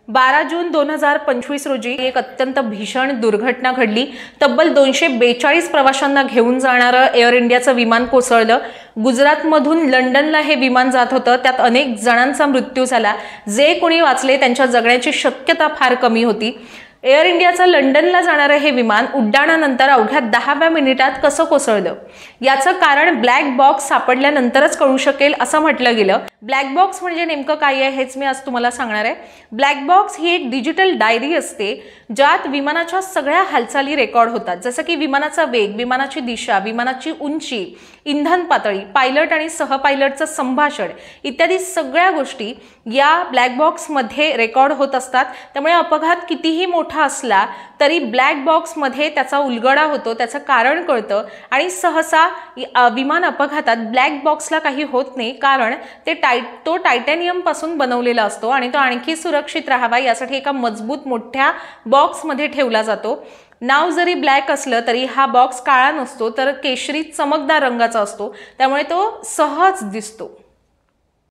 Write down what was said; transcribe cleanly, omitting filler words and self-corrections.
12 जून 2025 रोजी एक अत्यंत भीषण दुर्घटना घडली। तब्बल 242 प्रवाशांना घेऊन जाणारं एअर इंडियाचं विमान कोसळलं। गुजरातमधून लंडनला हे विमान जात होतं। त्यात अनेक जणांचा मृत्यू झाला। जे कोणी वाचले त्यांच्या जगण्याची शक्यता फार कमी होती। एअर इंडियाचं लंडनला जाणारं हे विमान उड्डाणानंतर अवघ्या 10व्या मिनिटात कसं कोसळलं याचं कारण ब्लॅक बॉक्स सापडल्यानंतरच कळू शकेल असं म्हटलं गेलं। ब्लॅक बॉक्स म्हणजे नेमकं काय आहे हेच मी आज तुम्हाला सांगणार आहे। ब्लॅक बॉक्स ही एक डिजिटल डायरी असते ज्यात विमानाच्या सगळ्या हालचाली रेकॉर्ड होतात, जसं की विमानाचा वेग, विमानाची दिशा, विमानाची उंची, इंधन पातळी, पायलट आणि सहपायलटचं संभाषण इत्यादी सगळ्या गोष्टी या ब्लॅक बॉक्समध्ये रेकॉर्ड होत असतात। त्यामुळे अपघात कितीही मोठा असला तरी ब्लॅक बॉक्समध्ये त्याचा उलगडा होतो, त्याचं कारण कळतं आणि सहसा विमान अपघातात ब्लॅक बॉक्सला काही होत नाही, कारण तो टायटॅनियम पासून बनवलेला असतो आणि तो आणखी सुरक्षित राहावा यासाठी एका मजबूत मोठ्या बॉक्समध्ये ठेवला जातो। नाव जरी ब्लॅक असलं तरी हा बॉक्स काळा नसतो तर केशरी चमकदार रंगाचा असतो, त्यामुळे तो सहज दिसतो।